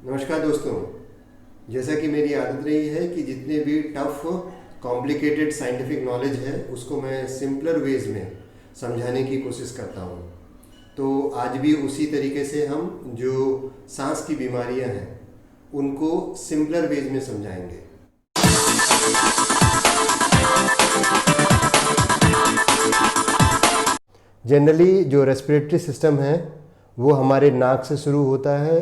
नमस्कार दोस्तों। जैसा कि मेरी आदत रही है कि जितने भी टफ कॉम्प्लिकेटेड साइंटिफिक नॉलेज है उसको मैं सिंपलर वेज में समझाने की कोशिश करता हूँ। तो आज भी उसी तरीके से हम जो सांस की बीमारियाँ हैं उनको सिंपलर वेज में समझाएंगे। जनरली जो रेस्पिरेटरी सिस्टम है वो हमारे नाक से शुरू होता है,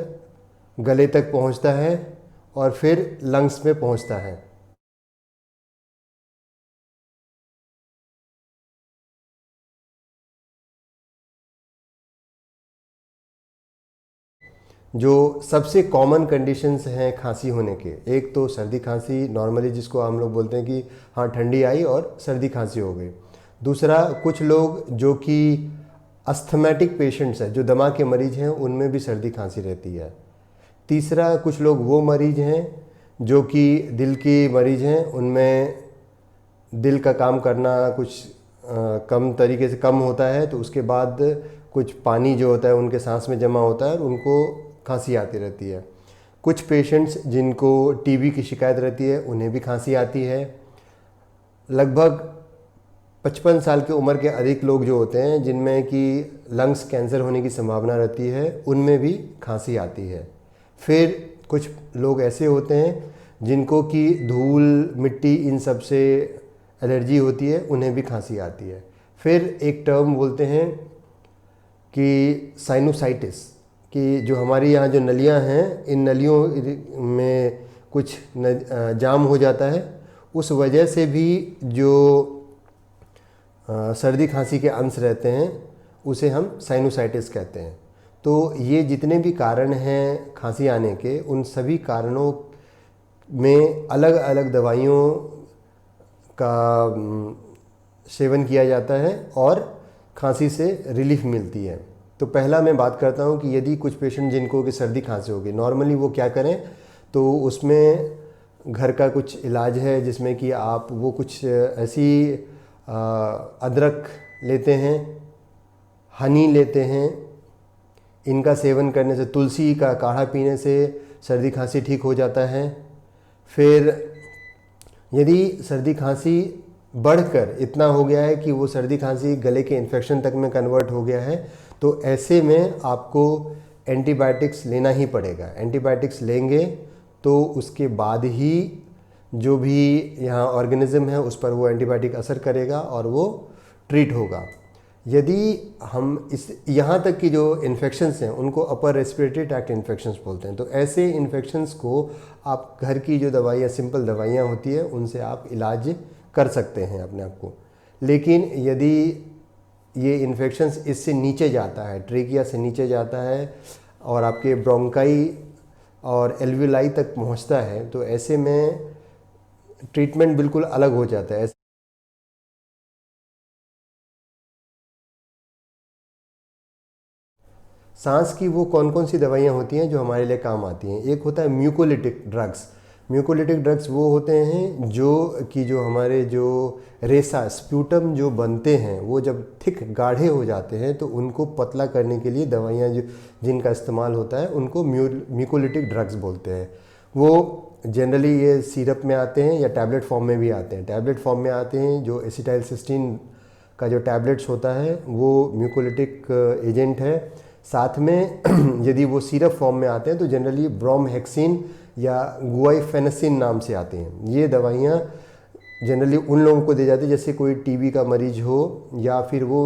गले तक पहुंचता है और फिर लंग्स में पहुंचता है। जो सबसे कॉमन कंडीशंस हैं खांसी होने के, एक तो सर्दी खांसी नॉर्मली जिसको हम लोग बोलते हैं कि हाँ ठंडी आई और सर्दी खांसी हो गई। दूसरा, कुछ लोग जो कि अस्थमेटिक पेशेंट्स हैं, जो दमा के मरीज हैं, उनमें भी सर्दी खांसी रहती है। तीसरा, कुछ लोग वो मरीज हैं जो कि दिल की मरीज हैं, उनमें दिल का काम करना कुछ कम तरीके से कम होता है, तो उसके बाद कुछ पानी जो होता है उनके सांस में जमा होता है और उनको खांसी आती रहती है। कुछ पेशेंट्स जिनको टीबी की शिकायत रहती है उन्हें भी खांसी आती है। लगभग 55 साल की उम्र के अधिक लोग जो होते हैं जिनमें कि लंग्स कैंसर होने की संभावना रहती है उनमें भी खांसी आती है। फिर कुछ लोग ऐसे होते हैं जिनको कि धूल मिट्टी इन सब से एलर्जी होती है, उन्हें भी खांसी आती है। फिर एक टर्म बोलते हैं कि साइनोसाइटिस, कि जो हमारी यहाँ जो नलियाँ हैं इन नलियों में कुछ जाम हो जाता है, उस वजह से भी जो सर्दी खांसी के अंश रहते हैं उसे हम साइनोसाइटिस कहते हैं। तो ये जितने भी कारण हैं खांसी आने के, उन सभी कारणों में अलग अलग दवाइयों का सेवन किया जाता है और खांसी से रिलीफ मिलती है। तो पहला मैं बात करता हूँ कि यदि कुछ पेशेंट जिनको कि सर्दी खांसी होगी, नॉर्मली वो क्या करें, तो उसमें घर का कुछ इलाज है जिसमें कि आप वो कुछ ऐसी अदरक लेते हैं, हनी लेते हैं, इनका सेवन करने से, तुलसी का काढ़ा पीने से सर्दी खांसी ठीक हो जाता है। फिर यदि सर्दी खांसी बढ़कर इतना हो गया है कि वो सर्दी खांसी गले के इन्फेक्शन तक में कन्वर्ट हो गया है, तो ऐसे में आपको एंटीबायोटिक्स लेना ही पड़ेगा। एंटीबायोटिक्स लेंगे तो उसके बाद ही जो भी यहाँ ऑर्गेनिज्म है उस पर वो एंटीबायोटिक असर करेगा और वो ट्रीट होगा। यदि हम इस यहाँ तक की जो इन्फेक्शंस हैं उनको अपर रेस्पिरेटरी ट्रैक्ट इन्फेक्शंस बोलते हैं। तो ऐसे इन्फेक्शंस को आप घर की जो दवाइयाँ, सिंपल दवाइयाँ होती है, उनसे आप इलाज कर सकते हैं अपने आप को। लेकिन यदि ये इन्फेक्शंस इससे नीचे जाता है, ट्रेकिया से नीचे जाता है और आपके ब्रोंकाई और एल्विलाई तक पहुंचता है, तो ऐसे में ट्रीटमेंट बिल्कुल अलग हो जाता है। सांस की वो कौन कौन सी दवाइयाँ होती हैं जो हमारे लिए काम आती हैं? एक होता है म्यूकोलिटिक ड्रग्स। म्यूकोलिटिक ड्रग्स वो होते हैं जो कि जो हमारे जो रेसा स्प्यूटम जो बनते हैं वो जब थिक गाढ़े हो जाते हैं तो उनको पतला करने के लिए दवाइयाँ जो जिनका इस्तेमाल होता है उनको म्यूकोलिटिक ड्रग्स बोलते हैं। वो जनरली ये सिरप में आते हैं या टैबलेट फॉर्म में भी आते हैं। टैबलेट फॉर्म में आते हैं, जो एसिटाइलसिस्टीन का जो टैबलेट्स होता है वो म्यूकोलिटिक एजेंट है। साथ में यदि वो सिरप फॉर्म में आते हैं तो जनरली ब्रोमहेक्सिन या गुआइफेनेसिन नाम से आते हैं। ये दवाइयाँ जनरली उन लोगों को दी जाती है जैसे कोई टीबी का मरीज हो या फिर वो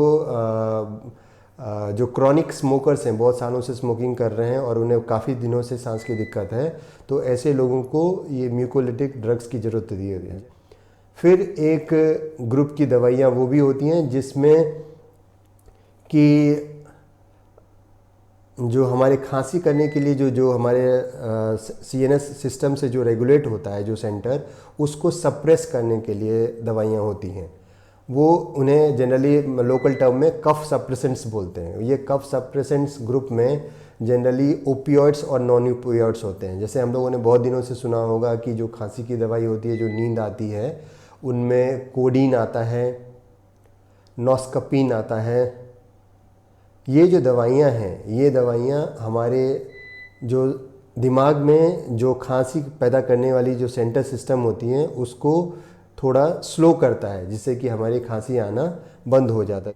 जो क्रॉनिक स्मोकर्स हैं, बहुत सालों से स्मोकिंग कर रहे हैं और उन्हें काफ़ी दिनों से सांस की दिक्कत है, तो ऐसे लोगों को ये म्यूकोलिटिक ड्रग्स की ज़रूरत दी है। फिर एक ग्रुप की दवाइयाँ वो भी होती हैं जिसमें कि जो हमारे खांसी करने के लिए जो जो हमारे सीएनएस सिस्टम से जो रेगुलेट होता है जो सेंटर, उसको सप्रेस करने के लिए दवाइयाँ होती हैं। वो उन्हें जनरली लोकल टर्म में कफ सप्रेसेंट्स बोलते हैं। ये कफ सप्रेसेंट्स ग्रुप में जनरली ओपियोइड्स और नॉन ओपियोइड्स होते हैं। जैसे हम लोगों ने बहुत दिनों से सुना होगा कि जो खांसी की दवाई होती है, जो नींद आती है, उनमें कोडीन आता है, नॉस्कपीन आता है। ये जो दवाइयाँ हैं, ये दवाइयाँ हमारे जो दिमाग में जो खांसी पैदा करने वाली जो सेंटर सिस्टम होती हैं उसको थोड़ा स्लो करता है, जिससे कि हमारी खांसी आना बंद हो जाता है।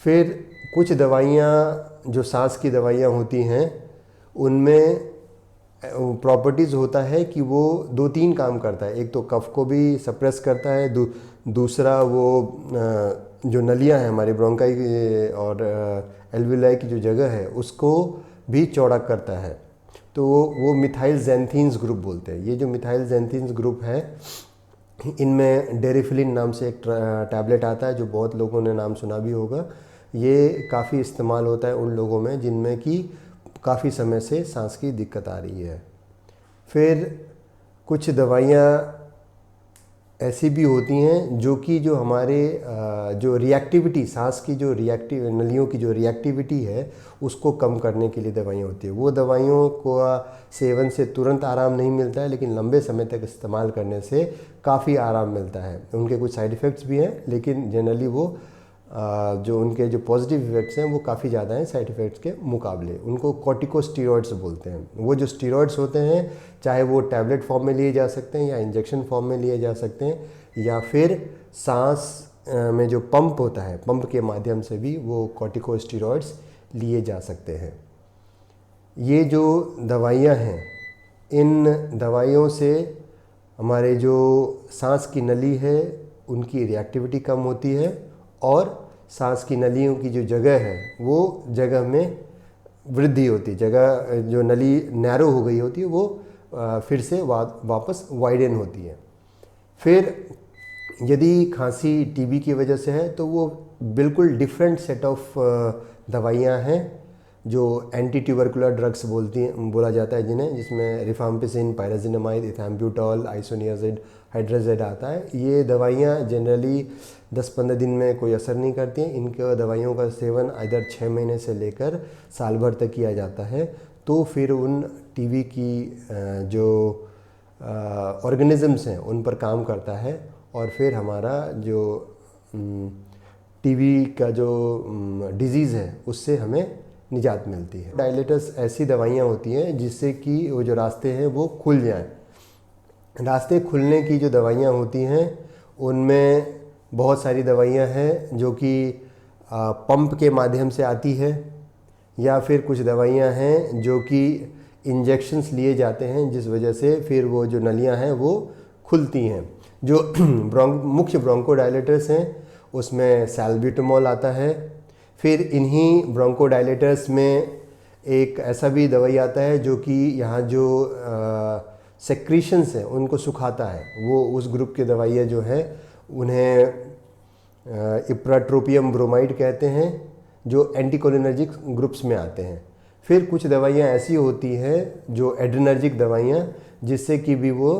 फिर कुछ दवाइयाँ जो सांस की दवाइयाँ होती हैं उनमें प्रॉपर्टीज़ होता है कि वो 2-3 काम करता है। एक तो कफ को भी सप्रेस करता है, दूसरा वो जो नलियाँ हैं हमारे ब्रोंकाई और एल्वियोलाई की जो जगह है उसको भी चौड़ा करता है। तो वो मिथाइल ज़ैंथीन्स ग्रुप बोलते हैं। ये जो मिथाइल ज़ैंथीन्स ग्रुप है इनमें डेरिफिलिन नाम से एक टैबलेट आता है जो बहुत लोगों ने नाम सुना भी होगा। ये काफ़ी इस्तेमाल होता है उन लोगों में जिनमें कि काफ़ी समय से सांस की दिक्कत आ रही है। फिर कुछ दवाइयाँ ऐसी भी होती हैं जो कि जो हमारे जो रिएक्टिविटी, सांस की जो नलियों की जो रिएक्टिविटी है उसको कम करने के लिए दवाइयाँ होती है। वो दवाइयों को सेवन से तुरंत आराम नहीं मिलता है, लेकिन लंबे समय तक इस्तेमाल करने से काफ़ी आराम मिलता है। उनके कुछ साइड इफ़ेक्ट्स भी हैं, लेकिन जनरली वो जो उनके जो पॉजिटिव इफ़ेक्ट्स हैं वो काफ़ी ज़्यादा हैं साइड इफ़ेक्ट्स के मुकाबले। उनको कॉर्टिकोस्टेरॉइड्स बोलते हैं। वो जो स्टेरॉइड्स होते हैं चाहे वो टैबलेट फॉर्म में लिए जा सकते हैं या इंजेक्शन फॉर्म में लिए जा सकते हैं, या फिर सांस में जो पंप होता है, पंप के माध्यम से भी वो कॉर्टिकोस्टेरॉइड्स लिए जा सकते हैं। ये जो दवाइयाँ हैं इन दवाइयों से हमारे जो सांस की नली है उनकी रिएक्टिविटी कम होती है और सांस की नलियों की जो जगह है वो जगह में वृद्धि होती है। जगह जो नली नैरो हो गई होती है वो फिर से वापस वाइडन होती है। फिर यदि खांसी टीबी की वजह से है तो वो बिल्कुल डिफरेंट सेट ऑफ दवाइयाँ हैं जो एंटी ट्यूबरकुलर ड्रग्स बोला जाता है जिन्हें, जिसमें रिफाम्पिसिन, पायराजिनामाइड, इथैम्ब्यूटॉल, आइसोनियाजिड, हाइड्राजेड आता है। ये दवाइयाँ जनरली 10-15 दिन में कोई असर नहीं करती हैं। इनके दवाइयों का सेवन इधर 6 महीने से लेकर साल भर तक किया जाता है। तो फिर उन टीबी की जो ऑर्गेनिज़म्स हैं उन पर काम करता है और फिर हमारा जो टीबी का जो डिज़ीज़ है उससे हमें निजात मिलती है। डायलेटर्स ऐसी दवाइयाँ होती हैं जिससे कि वो जो रास्ते हैं वो खुल जाएं। रास्ते खुलने की जो दवाइयाँ होती हैं उनमें बहुत सारी दवाइयाँ हैं जो कि पंप के माध्यम से आती है, या फिर कुछ दवाइयाँ हैं जो कि इंजेक्शंस लिए जाते हैं जिस वजह से फिर वो जो नलियाँ हैं वो खुलती हैं। जो मुख्य ब्रोंकोडायलेटर्स हैं उसमें सैल्ब्यूटामॉल आता है। फिर इन्हीं ब्रोंकोडायलेटर्स में एक ऐसा भी दवाई आता है जो कि यहाँ जो सेक्रीशंस हैं उनको सुखाता है। वो उस ग्रुप की दवाइयाँ जो हैं उन्हें इप्राट्रोपियम ब्रोमाइड कहते हैं, जो एंटीकोलिनर्जिक ग्रुप्स में आते हैं। फिर कुछ दवाइयाँ ऐसी होती हैं जो एड्रेनर्जिक दवाइयाँ जिससे कि भी वो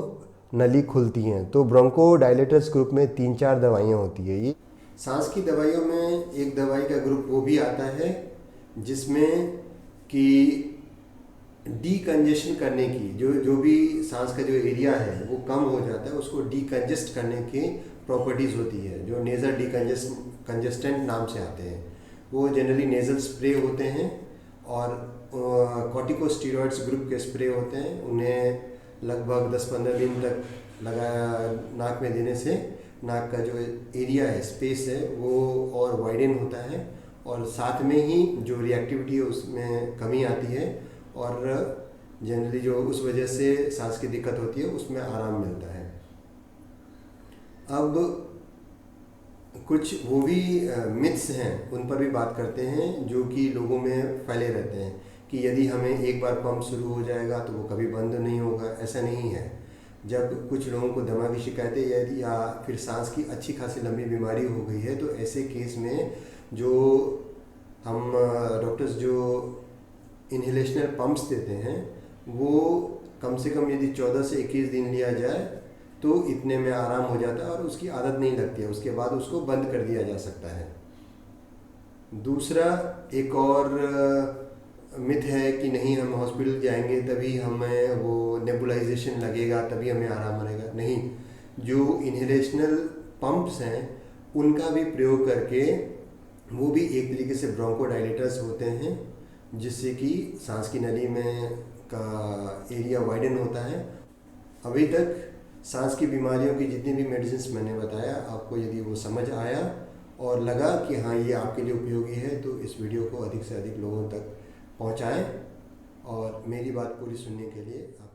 नली खुलती हैं। तो ब्रोंकोडायलेटर्स ग्रुप में 3-4 दवाइयाँ होती है। ये सांस की दवाइयों में एक दवाई का ग्रुप वो भी आता है जिसमें कि डीकंजेशन करने की जो भी सांस का जो एरिया है वो कम हो जाता है, उसको डीकंजेस्ट करने की प्रॉपर्टीज़ होती है जो नेज़ल कंजेस्टेंट नाम से आते हैं। वो जनरली नेज़ल स्प्रे होते हैं और कॉर्टिकोस्टेरॉइड्स ग्रुप के स्प्रे होते हैं। उन्हें लगभग 10-15 दिन तक नाक में देने से नाक का जो एरिया है, स्पेस है, वो और वाइडन होता है और साथ में ही जो रिएक्टिविटी है उसमें कमी आती है और जनरली जो उस वजह से सांस की दिक्कत होती है उसमें आराम मिलता है। अब कुछ वो भी मिथ्स हैं उन पर भी बात करते हैं जो कि लोगों में फैले रहते हैं कि यदि हमें एक बार पंप शुरू हो जाएगा तो वो कभी बंद नहीं होगा। ऐसा नहीं है। जब कुछ लोगों को दमा की शिकायतें या फिर सांस की अच्छी खासी लंबी बीमारी हो गई है तो ऐसे केस में जो हम डॉक्टर्स जो इन्हेलेशनल पंप्स देते हैं वो कम से कम यदि 14 से 21 दिन लिया जाए तो इतने में आराम हो जाता है और उसकी आदत नहीं लगती है। उसके बाद उसको बंद कर दिया जा सकता है। दूसरा एक और मिथ है कि नहीं, हम हॉस्पिटल जाएंगे तभी हमें वो नेबुलाइजेशन लगेगा तभी हमें आराम मिलेगा। नहीं, जो इन्हेलेशनल पंप्स हैं उनका भी प्रयोग करके वो भी एक तरीके से ब्रोंकोडायलेटर्स होते हैं जिससे कि सांस की नली में का एरिया वाइडन होता है। अभी तक सांस की बीमारियों की जितनी भी मेडिसिन मैंने बताया, आपको यदि वो समझ आया और लगा कि हाँ ये आपके लिए उपयोगी है, तो इस वीडियो को अधिक से अधिक लोगों तक पहुंचाएं। और मेरी बात पूरी सुनने के लिए आप